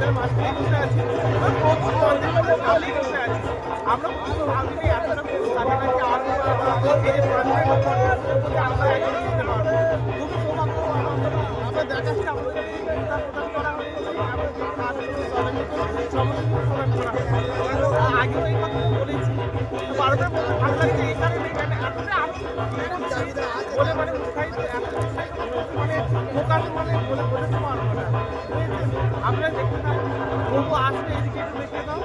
বাজারের মাঝখানে বসে আছি, প্রচুর মন্দির মধ্যে সামনেই বসে আছি। আমরা কিন্তু ভাবিনি এতটা কাছাকাছি আসবো, এই যে 5 মিনিটের মধ্যে আমরা একদম বুঝতে পারবো। খুব সৌভাগ্য আমরা দেখাচ্ছি আমাদের প্রদান করা হয়েছে, আমরা যে কাজগুলো সমস্ত প্রদান করা হয়েছে। আগেও এই কথা বলেছি, বারবার বলতে ভালো লাগছে এখানে এতটা বলে মানে উৎসাহিত মানে প্রকাশ মানে বলে বোঝাতে পারবো না। আপনারা দেখতে থাকুন, প্রভু আসবে, এদিকে একটু দেখে দাও,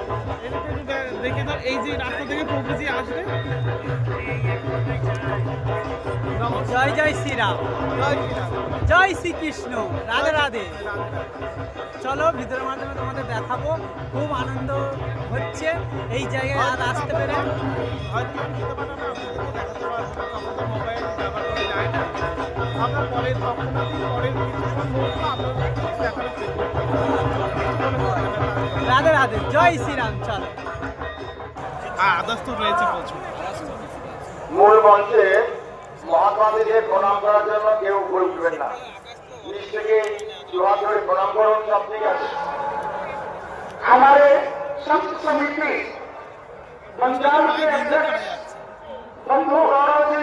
এদিকে একটু দেখে দাও, এই যে রাস্তা থেকে প্রভুজি আসবে। জয় জয় শ্রীরাম, জয় শ্রীরাম, জয় শ্রীকৃষ্ণ, রাধে রাধে। চলো ভিতরের মাধ্যমে তোমাদের দেখাবো, খুব আনন্দ হচ্ছে এই জায়গায় আর আসতে পেরে। হয়তো আমি যেতে পারবো না, আপনাদেরকে দেখাতে পারবো না, তখন তো মোবাইল ব্যবহার করা যায় না। আমরা পরের পরের কিছুক্ষণ মুহূর্ত আপনাদের দেখানোর চেষ্টা করবো। রাধে রাধে, জয় শ্রীরাম। চলো, আদার্স তো রয়েছে প্রচুর। মূল মঞ্চে মহাত্মাদেরকে প্রণাম করার জন্য কেউ ভুল করবেন না। নিচ থেকে দুহাত ধরে প্রণাম করুন, সব ঠিক আছে। हमारे संत समिति पंजाब के अध्यक्ष बंधु गौरव जी